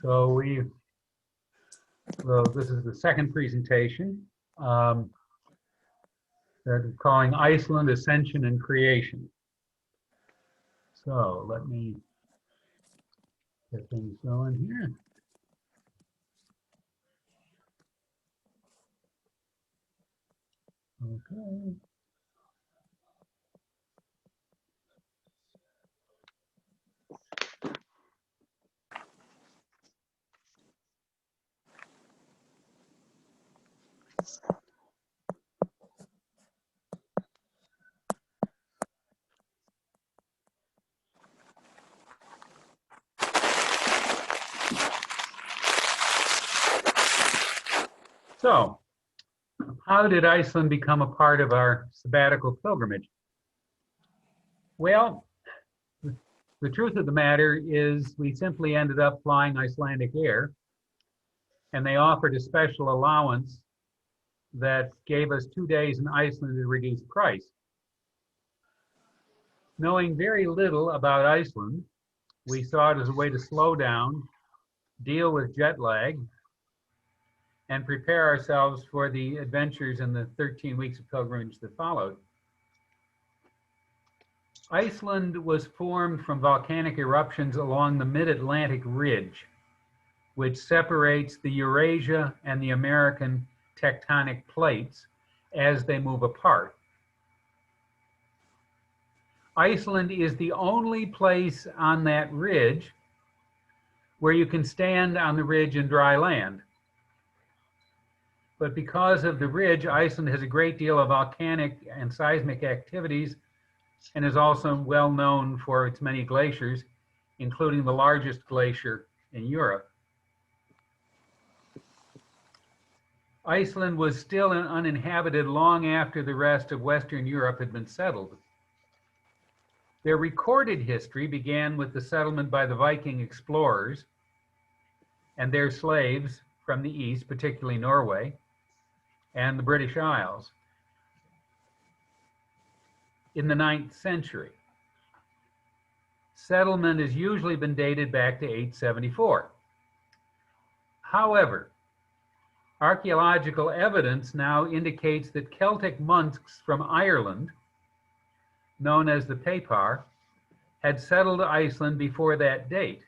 So this is the second presentation that I'm calling Iceland, Ascension, and Creation. So let me get things going here. Okay. So, how did Iceland become a part of our sabbatical pilgrimage? Well, the truth of the matter is we simply ended up flying Icelandic Air, and they offered a special allowance that gave us 2 days in Iceland at a reduced price. Knowing very little about Iceland, we saw it as a way to slow down, deal with jet lag, and prepare ourselves for the adventures in the 13 weeks of pilgrimage that followed. Iceland was formed from volcanic eruptions along the mid-Atlantic ridge, which separates the Eurasia and the American tectonic plates as they move apart. Iceland is the only place on that ridge where you can stand on the ridge in dry land. But because of the ridge, Iceland has a great deal of volcanic and seismic activities and is also well known for its many glaciers, including the largest glacier in Europe. Iceland was still uninhabited long after the rest of Western Europe had been settled. Their recorded history began with the settlement by the Viking explorers and their slaves from the east, particularly Norway, and the British Isles in the 9th century. Settlement has usually been dated back to 874. However, archaeological evidence now indicates that Celtic monks from Ireland, known as the Pepar, had settled Iceland before that date.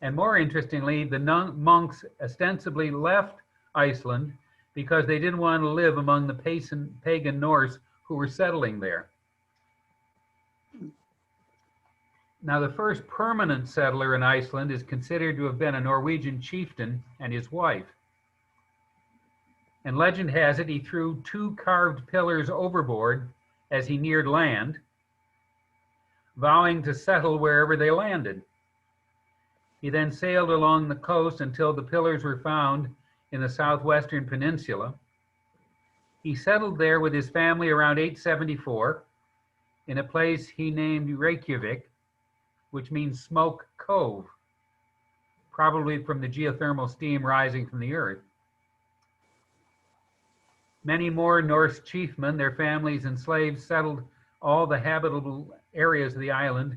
And more interestingly, the monks ostensibly left Iceland because they didn't want to live among the pagan Norse who were settling there. Now, the first permanent settler in Iceland is considered to have been a Norwegian chieftain and his wife. And legend has it he threw 2 carved pillars overboard as he neared land, vowing to settle wherever they landed. He then sailed along the coast until the pillars were found in the southwestern peninsula. He settled there with his family around 874 in a place he named Reykjavik, which means smoke cove, probably from the geothermal steam rising from the earth. Many more Norse chiefmen, their families, and slaves settled all the habitable areas of the island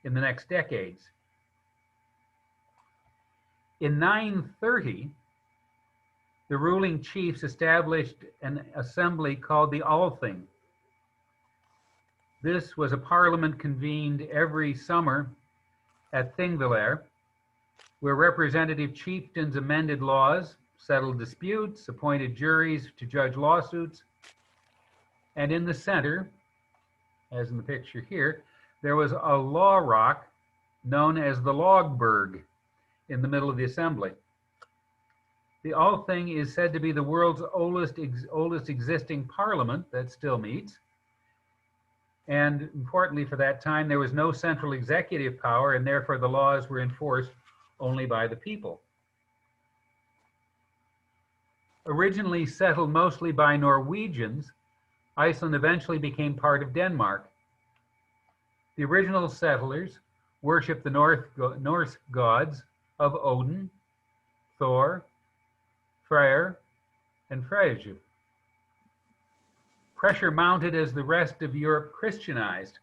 in the next decades. In 930, the ruling chiefs established an assembly called the Althing. This was a parliament convened every summer at Thingvellir, where representative chieftains amended laws, settled disputes, appointed juries to judge lawsuits, and in the center, as in the picture here, there was a law rock known as the Logberg in the middle of the assembly. The Althing is said to be the world's oldest existing parliament that still meets. And importantly for that time, there was no central executive power, and therefore the laws were enforced only by the people. Originally settled mostly by Norwegians, Iceland eventually became part of Denmark. The original settlers worshiped the Norse gods of Odin, Thor, Freyr, and Freyja. Pressure mounted as the rest of Europe Christianized.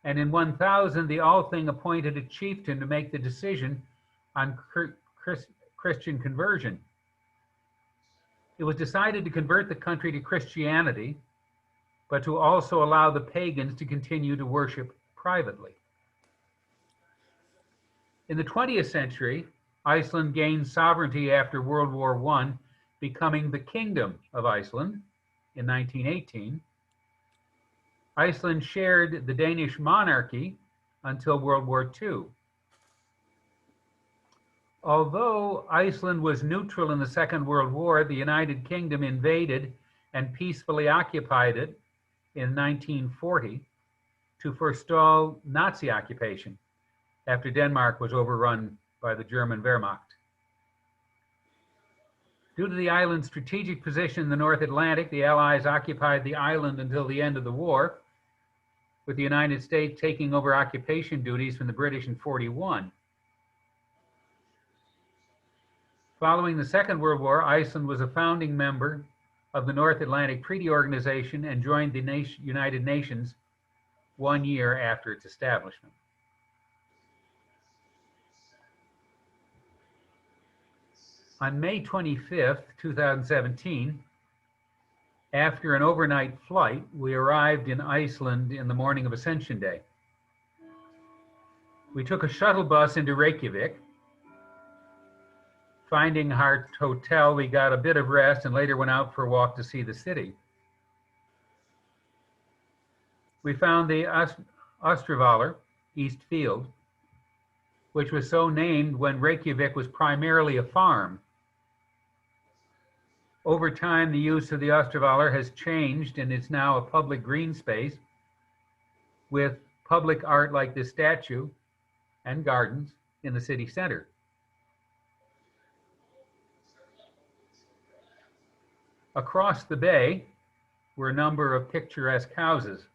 And in 1000, the Althing appointed a chieftain to make the decision on Christian conversion. It was decided to convert the country to Christianity, but to also allow the pagans to continue to worship privately. In the 20th century, Iceland gained sovereignty after World War I, becoming the Kingdom of Iceland in 1918. Iceland shared the Danish monarchy until World War II. Although Iceland was neutral in the Second World War, the United Kingdom invaded and peacefully occupied it in 1940 to forestall Nazi occupation after Denmark was overrun by the German Wehrmacht. Due to the island's strategic position in the North Atlantic, the Allies occupied the island until the end of the war, with the United States taking over occupation duties from the British in 1941. Following the Second World War, Iceland was a founding member of the North Atlantic Treaty Organization and joined the United Nations 1 year after its establishment. On May 25th, 2017, after an overnight flight, we arrived in Iceland in the morning of Ascension Day. We took a shuttle bus into Reykjavik. Finding our hotel, we got a bit of rest and later went out for a walk to see the city. We found the Östervaller, East Field, which was so named when Reykjavik was primarily a farm. Over time, the use of the Östervaller has changed and it's now a public green space with public art like this statue and gardens in the city center. Across the bay were a number of picturesque houses.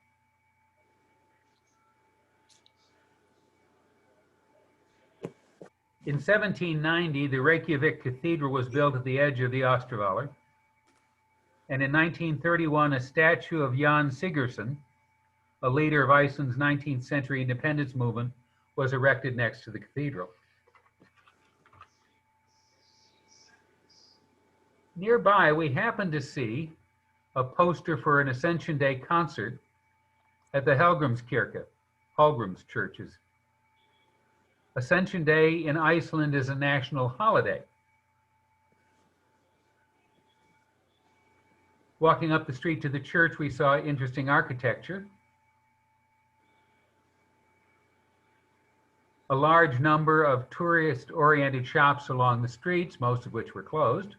In 1790, the Reykjavik Cathedral was built at the edge of the Östervaller. And in 1931, a statue of Jan Sigurðsson, a leader of Iceland's 19th century independence movement, was erected next to the cathedral. Nearby, we happened to see a poster for an Ascension Day concert at the Hallgrímskirkja churches. Ascension Day in Iceland is a national holiday. Walking up the street to the church, we saw interesting architecture. A large number of tourist-oriented shops along the streets, most of which were closed.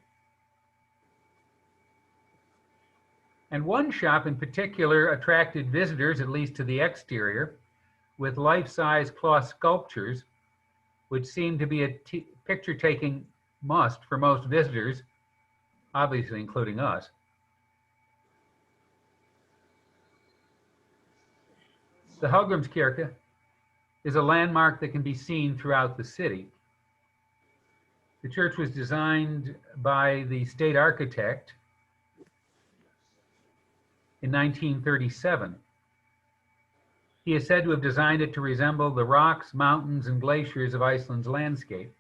And one shop in particular attracted visitors, at least to the exterior, with life-size cloth sculptures, which seemed to be a picture-taking must for most visitors, obviously including us. The Hallgrímskirkja is a landmark that can be seen throughout the city. The church was designed by the state architect in 1937. He is said to have designed it to resemble the rocks, mountains, and glaciers of Iceland's landscape.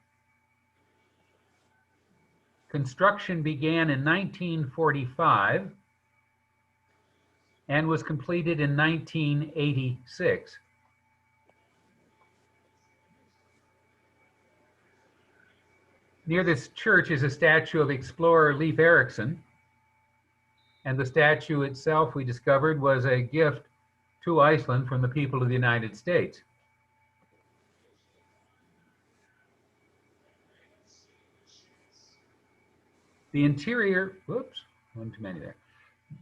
Construction began in 1945 and was completed in 1986. Near this church is a statue of explorer Leif Erikson, and the statue itself, we discovered, was a gift to Iceland from the people of the United States. The interior, whoops, one too many there.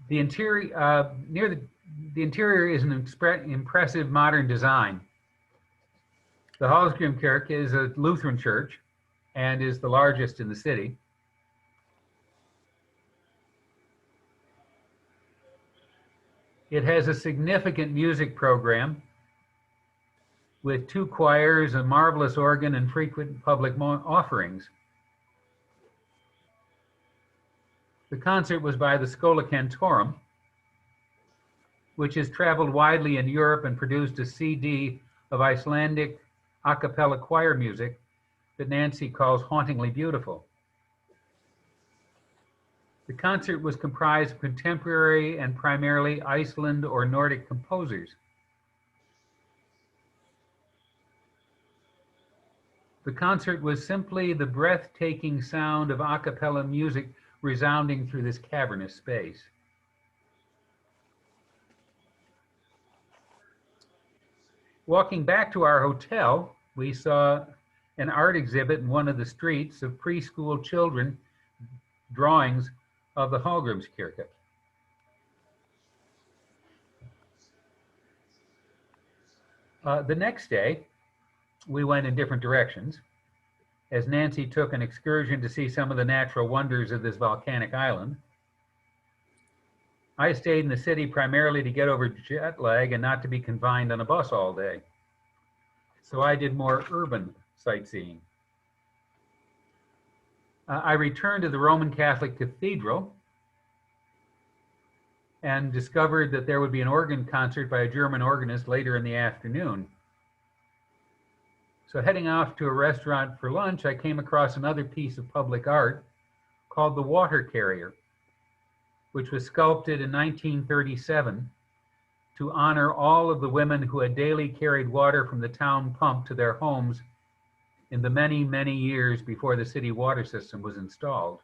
The interior, the interior is an impressive modern design. The Hallgrímskirkja is a Lutheran church and is the largest in the city. It has a significant music program with 2 choirs, a marvelous organ, and frequent public offerings. The concert was by the Schola Cantorum, which has traveled widely in Europe and produced a CD of Icelandic a cappella choir music that Nancy calls hauntingly beautiful. The concert was comprised of contemporary and primarily Iceland or Nordic composers. The concert was simply the breathtaking sound of a cappella music resounding through this cavernous space. Walking back to our hotel, we saw an art exhibit in one of the streets of preschool children drawings of the Hallgrímskirkja. The next day, we went in different directions, as Nancy took an excursion to see some of the natural wonders of this volcanic island. I stayed in the city primarily to get over jet lag and not to be confined on a bus all day. So I did more urban sightseeing. I returned to the Roman Catholic Cathedral and discovered that there would be an organ concert by a German organist later in the afternoon. So heading off to a restaurant for lunch, I came across another piece of public art called the Water Carrier, which was sculpted in 1937 to honor all of the women who had daily carried water from the town pump to their homes in the many, many years before the city water system was installed.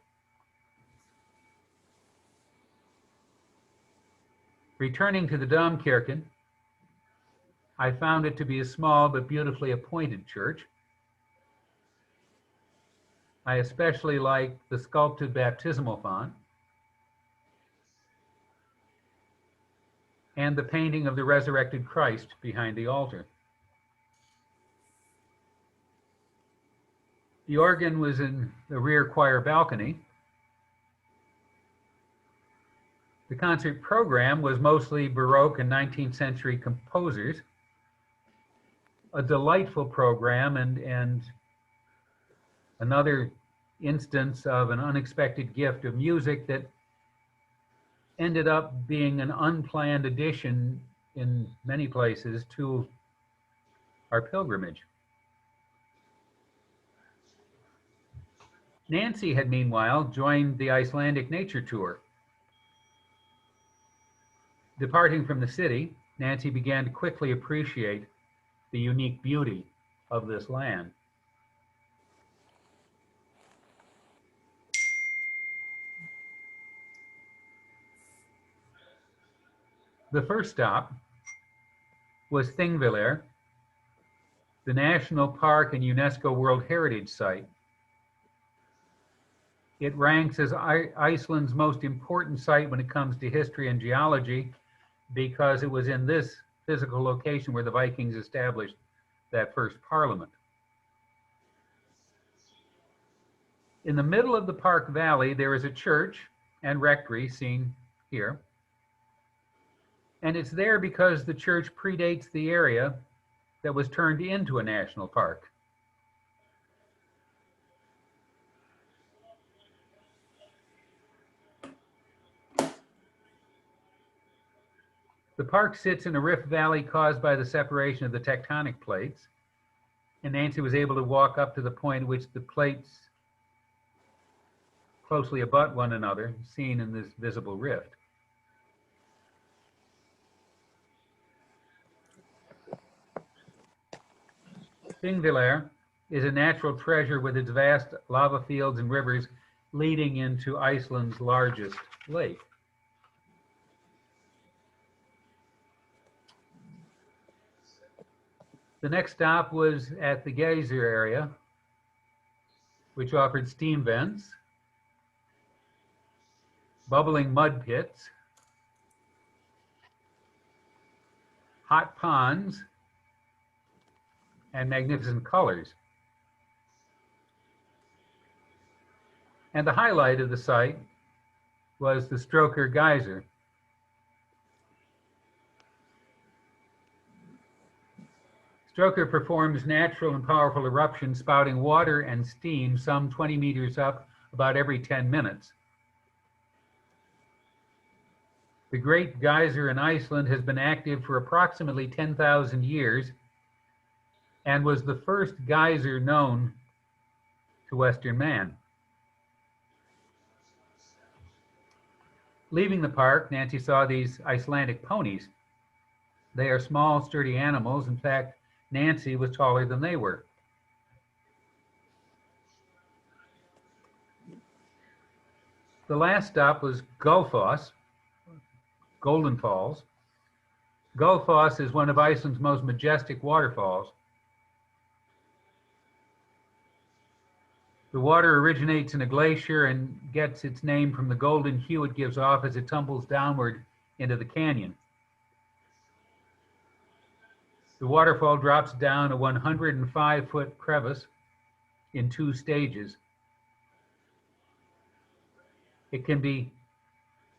Returning to the Domkirchen, I found it to be a small but beautifully appointed church. I especially liked the sculpted baptismal font and the painting of the resurrected Christ behind the altar. The organ was in the rear choir balcony. The concert program was mostly Baroque and 19th century composers. A delightful program and another instance of an unexpected gift of music that ended up being an unplanned addition in many places to our pilgrimage. Nancy had meanwhile joined the Icelandic nature tour. Departing from the city, Nancy began to quickly appreciate the unique beauty of this land. The first stop was Thingvellir, the national park and UNESCO World Heritage Site. It ranks as Iceland's most important site when it comes to history and geology because it was in this physical location where the Vikings established that first parliament. In the middle of the park valley, there is a church and rectory seen here. And it's there because the church predates the area that was turned into a national park. The park sits in a rift valley caused by the separation of the tectonic plates, and Nancy was able to walk up to the point at which the plates closely abut one another, seen in this visible rift. Thingvellir is a natural treasure with its vast lava fields and rivers leading into Iceland's largest lake. The next stop was at the geyser area, which offered steam vents, bubbling mud pits, hot ponds, and magnificent colors. And the highlight of the site was the Stroker geyser. Stroker performs natural and powerful eruptions spouting water and steam some 20 meters up about every 10 minutes. The Great Geyser in Iceland has been active for approximately 10,000 years and was the first geyser known to Western man. Leaving the park, Nancy saw these Icelandic ponies. They are small, sturdy animals. In fact, Nancy was taller than they were. The last stop was Gullfoss, Golden Falls. Gullfoss is one of Iceland's most majestic waterfalls. The water originates in a glacier and gets its name from the golden hue it gives off as it tumbles downward into the canyon. The waterfall drops down a 105-foot crevice in 2 stages. It can be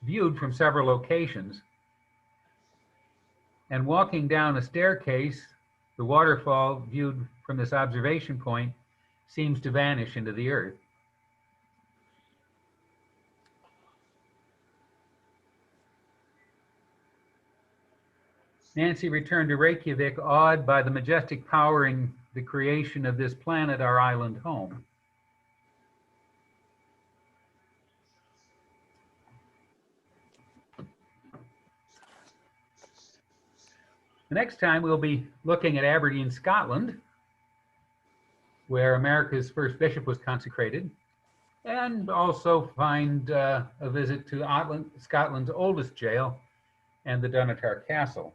viewed from several locations. And walking down a staircase, the waterfall viewed from this observation point seems to vanish into the earth. Nancy returned to Reykjavik, awed by the majestic power in the creation of this planet, our island home. The next time we'll be looking at Aberdeen, Scotland, where America's first bishop was consecrated, and also find a visit to Scotland's oldest jail and the Dunatar Castle.